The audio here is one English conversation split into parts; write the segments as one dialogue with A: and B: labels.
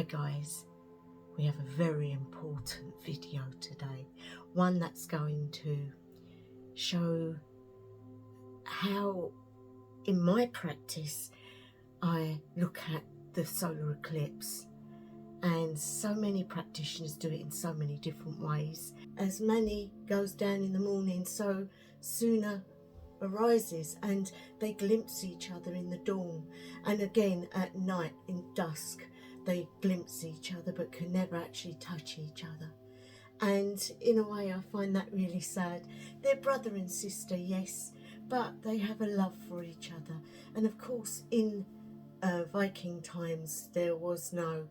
A: guys, we have a very important video today, one that's going to show how in my practice I look at the solar eclipse, and so many practitioners do it in so many different ways. As Mani goes down in the morning, so Sunna arises, and they glimpse each other in the dawn, and again at night in dusk they glimpse each other but can never actually touch each other. And in a way I find that really sad. They're brother and sister, yes, but they have a love for each other. And of course in Viking times there was no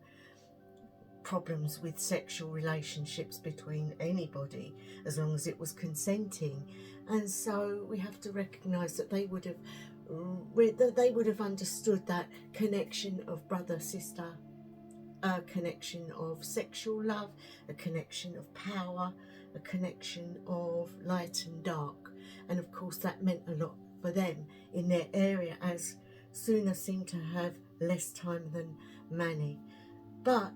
A: problems with sexual relationships between anybody as long as it was consenting, and so we have to recognize that they would have understood that connection of brother sister, a connection of sexual love, a connection of power, a connection of light and dark. And of course that meant a lot for them in their area, as Sunna seemed to have less time than Mani. But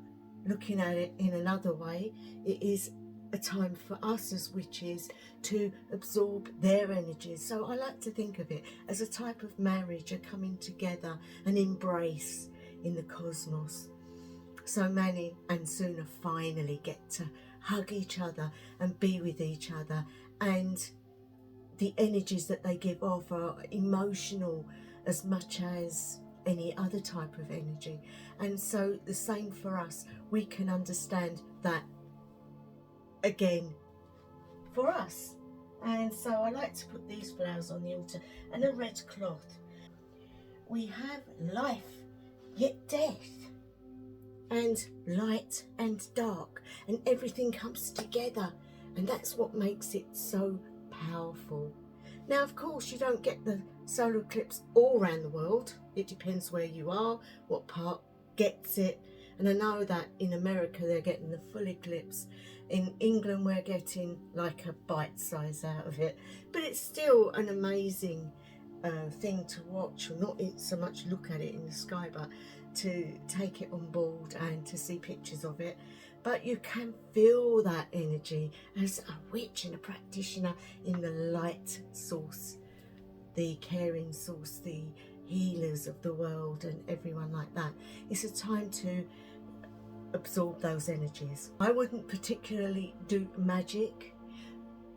A: looking at it in another way, it is a time for us as witches to absorb their energies. So I like to think of it as a type of marriage, a coming together, an embrace in the cosmos. So Mani and Sunna finally get to hug each other and be with each other, and the energies that they give off are emotional as much as any other type of energy. And so the same for us, we can understand that again for us. And so I like to put these flowers on the altar and a red cloth. We have life, yet death, and light and dark, and everything comes together, and that's what makes it so powerful. Now of course you don't get the solar eclipse all around the world. It depends where you are, what part gets it. And I know that in America they're getting the full eclipse. In England we're getting like a bite size out of it, but it's still an amazing thing to watch, or not so much look at it in the sky, but to take it on board and to see pictures of it. But you can feel that energy as a witch and a practitioner in the light source, the caring source, the healers of the world and everyone like that. It's a time to absorb those energies. I wouldn't particularly do magic,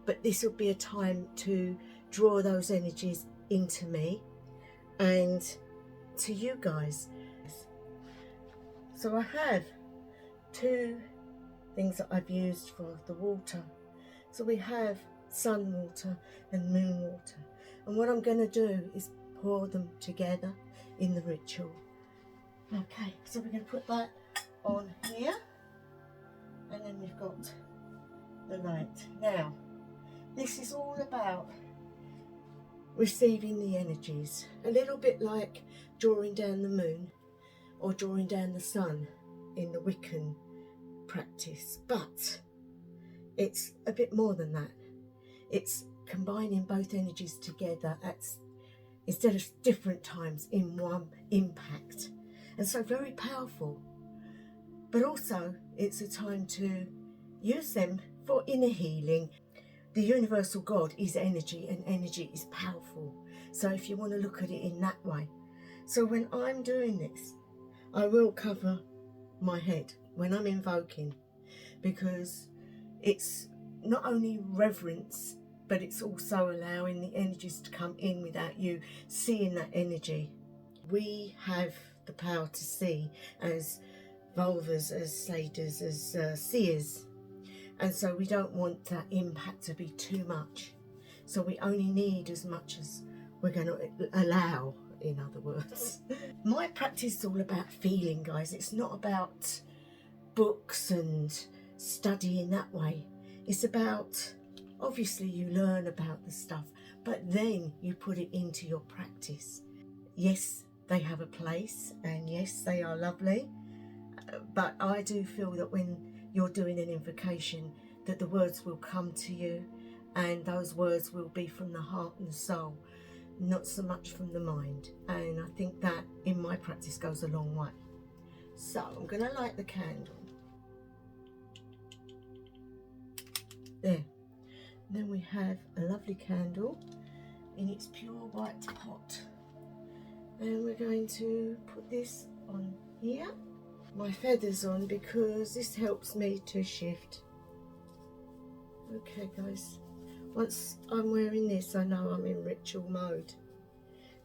A: but this would be a time to draw those energies into me and to you guys. So I have two things that I've used for the water. So we have sun water and moon water, and what I'm going to do is pour them together in the ritual. Okay, so we're going to put that on here, and then we've got the light. Now this is all about receiving the energies, a little bit like drawing down the moon or drawing down the sun in the Wiccan practice, but it's a bit more than that. It's combining both energies together instead of different times in one impact, and so very powerful. But also it's a time to use them for inner healing. The universal God is energy, and energy is powerful, so if you want to look at it in that way. So when I'm doing this, I will cover my head when I'm invoking, because it's not only reverence, but it's also allowing the energies to come in without you seeing that energy. We have the power to see as vulvas, as satyrs, as seers, and so we don't want that impact to be too much. So we only need as much as we're going to allow, in other words. My practice is all about feeling, guys. It's not about books and studying that way. It's about, obviously you learn about the stuff, but then you put it into your practice. Yes, they have a place, and yes, they are lovely, but I do feel that when you're doing an invocation, that the words will come to you, and those words will be from the heart and the soul, not so much from the mind. And I think that in my practice goes a long way. So I'm going to light the candle. There. And then we have a lovely candle in its pure white pot. And we're going to put this on here. My feathers on because this helps me to shift. Okay guys, once I'm wearing this I know I'm in ritual mode,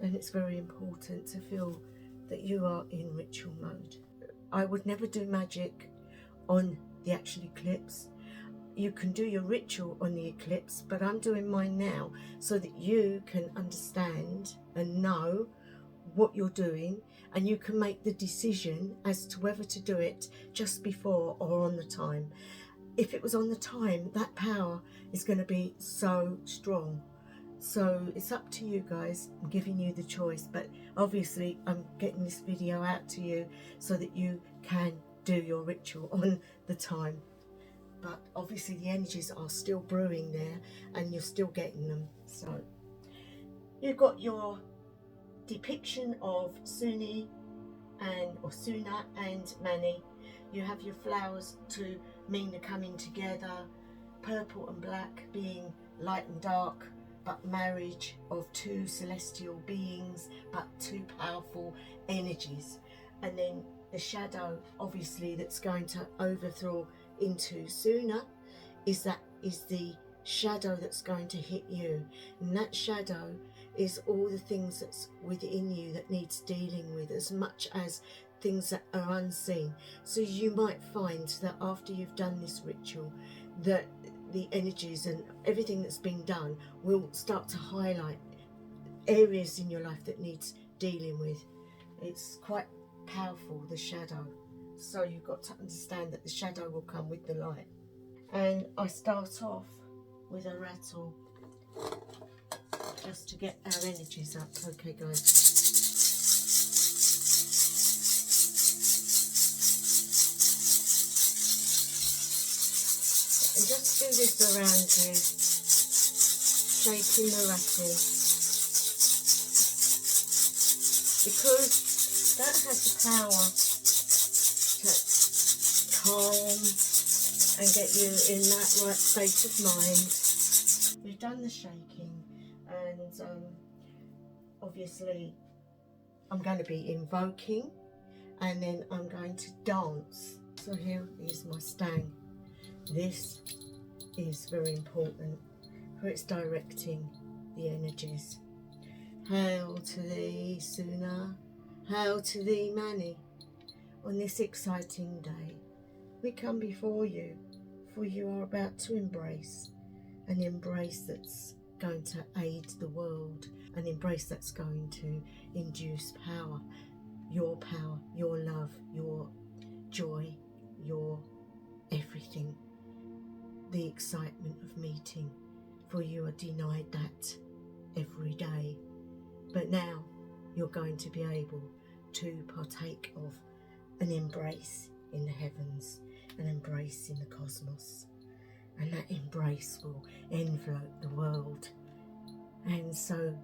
A: and it's very important to feel that you are in ritual mode. I would never do magic on the actual eclipse. You can do your ritual on the eclipse, but I'm doing mine now so that you can understand and know what you're doing, and you can make the decision as to whether to do it just before or on the time. If it was on the time, that power is going to be so strong. So it's up to you guys. I'm giving you the choice, but obviously I'm getting this video out to you so that you can do your ritual on the time. But obviously the energies are still brewing there and you're still getting them. So you've got your depiction of Sunna and Mani. You have your flowers to mean the coming together, purple and black being light and dark, but marriage of two celestial beings, but two powerful energies. And then the shadow, obviously, that's going to overthrow into Sunna is the shadow that's going to hit you, and that shadow is all the things that's within you that needs dealing with, as much as things that are unseen. So you might find that after you've done this ritual, that the energies and everything that's been done will start to highlight areas in your life that needs dealing with. It's quite powerful, the shadow. So you've got to understand that the shadow will come with the light. And I start off with a rattle just to get our energies up. Okay guys. And just do this around you, shaking the rattle, because that has the power to calm and get you in that right state of mind. We've done the shaking, and obviously I'm going to be invoking, and then I'm going to dance. So here is my stang. This is very important, for it's directing the energies. Hail to thee, Sunna, hail to thee, Mani. On this exciting day, we come before you, for you are about to embrace an embrace that's going to aid the world, an embrace that's going to induce power, your love, your joy, your everything. The excitement of meeting, for you are denied that every day. But now you're going to be able to partake of an embrace in the heavens, an embrace in the cosmos. And that embrace will envelop the world. And so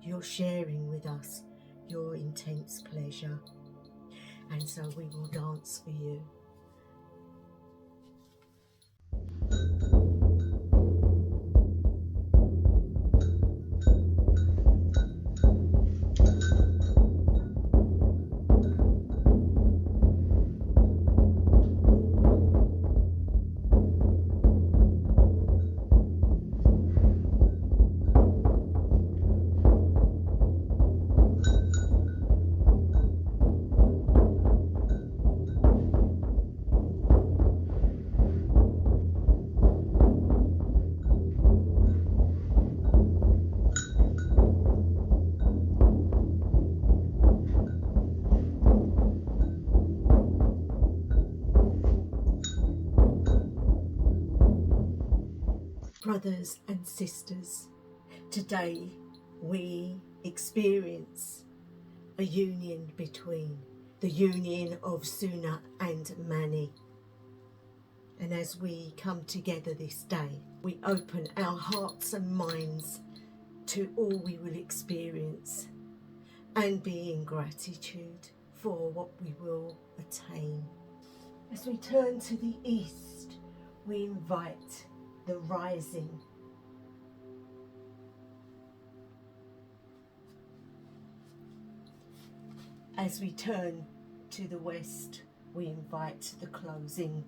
A: you're sharing with us your intense pleasure. And so we will dance for you. Brothers and sisters, today we experience a union between the union of Sunna and Mani. And as we come together this day, we open our hearts and minds to all we will experience and be in gratitude for what we will attain. As we turn to the east, we invite the rising. As we turn to the west, we invite the closing.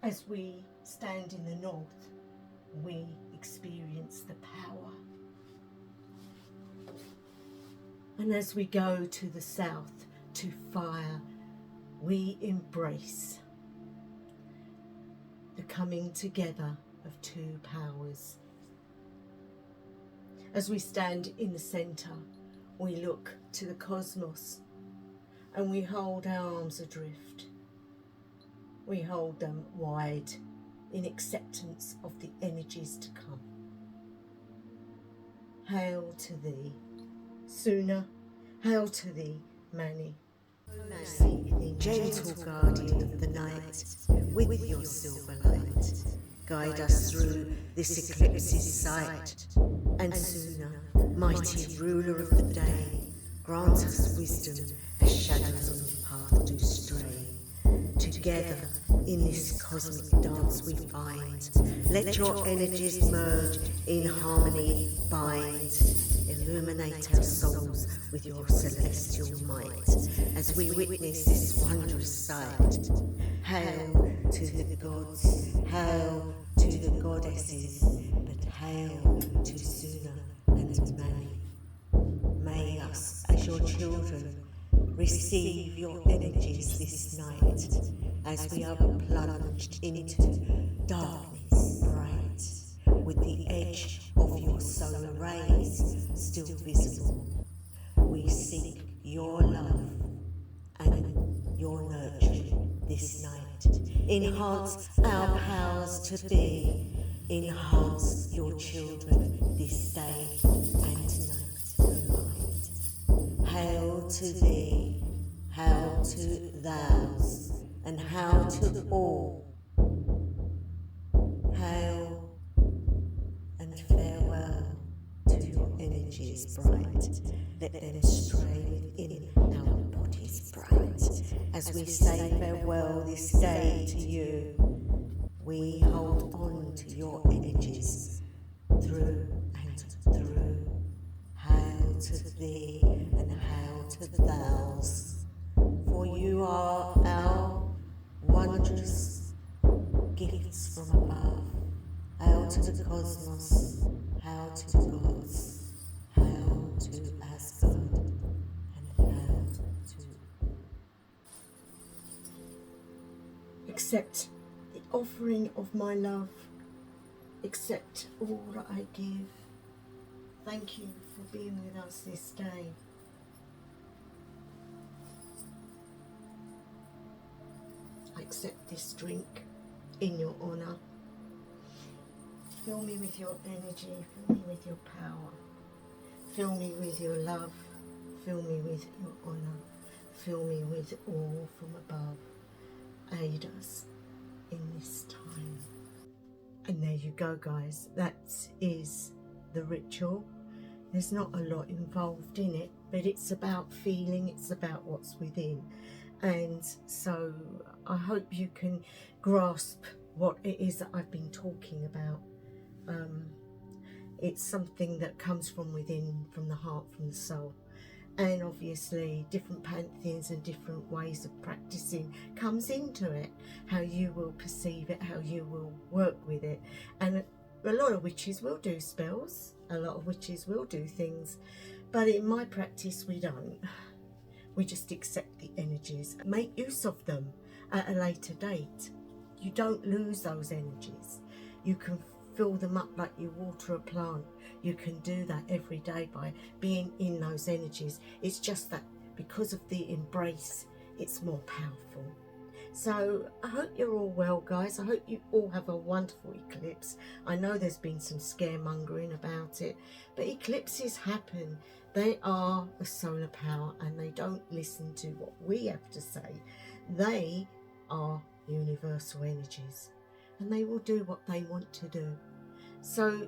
A: As we stand in the north, we experience the power. And as we go to the south, to fire, we embrace the coming together of two powers. As we stand in the centre, we look to the cosmos and we hold our arms adrift. We hold them wide in acceptance of the energies to come. Hail to thee, Sunna, hail to thee, Mani. This evening, gentle guardian of the night, with your silver light, guide us through this eclipse's sight. And Sunna, mighty ruler of the day, grant us wisdom as shadows on the path do stray. Together in this cosmic dance we find, let your energies merge in harmony bind. Illuminate our souls with your celestial might as we witness this wondrous sight. Hail to the gods, hail to the goddesses, but hail to Sunna and Mani. May us, as your children, receive your energies this night as we are plunged into darkness bright, with the edge of your solar rays still visible. We seek your love and your nurturing this night. Enhance our powers to be. Enhance your children this day and night. Hail to thee, hail to thous, and hail to all. Hail and farewell to your energies bright. Let them stray within our bodies bright. As we say farewell this day to you, we hold on to your energies through and through. Hail to thee and hail to thous, for you are our wondrous gifts from above. Hail to the cosmos, hail to the gods, hail to Asgard, and hail to... Accept the offering of my love, accept all that I give. Thank you for being with us this day. I accept this drink in your honour. Fill me with your energy, fill me with your power, fill me with your love, fill me with your honour, fill me with all from above. Aid us in this time. And there you go, guys, that is the ritual. There's not a lot involved in it, but it's about feeling, it's about what's within. And so I hope you can grasp what it is that I've been talking about. It's something that comes from within, from the heart, from the soul. And obviously different pantheons and different ways of practicing comes into it, how you will perceive it, how you will work with it. And a lot of witches will do spells, a lot of witches will do things, but in my practice we don't. We just accept the energies, make use of them at a later date. You don't lose those energies. You can fill them up like you water a plant. You can do that every day by being in those energies. It's just that because of the embrace, it's more powerful. So I hope you're all well, guys. I hope you all have a wonderful eclipse. I know there's been some scaremongering about it, but eclipses happen. They are a solar power and they don't listen to what we have to say. They are universal energies and they will do what they want to do. So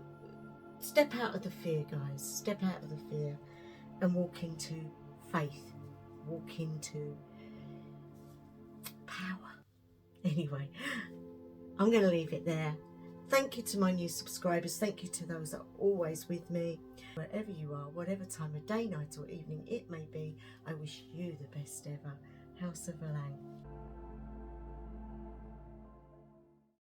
A: step out of the fear, guys. Step out of the fear and walk into faith, walk into power. Anyway, I'm going to leave it there. Thank you to my new subscribers. Thank you to those that are always with me. Wherever you are, whatever time of day, night or evening it may be,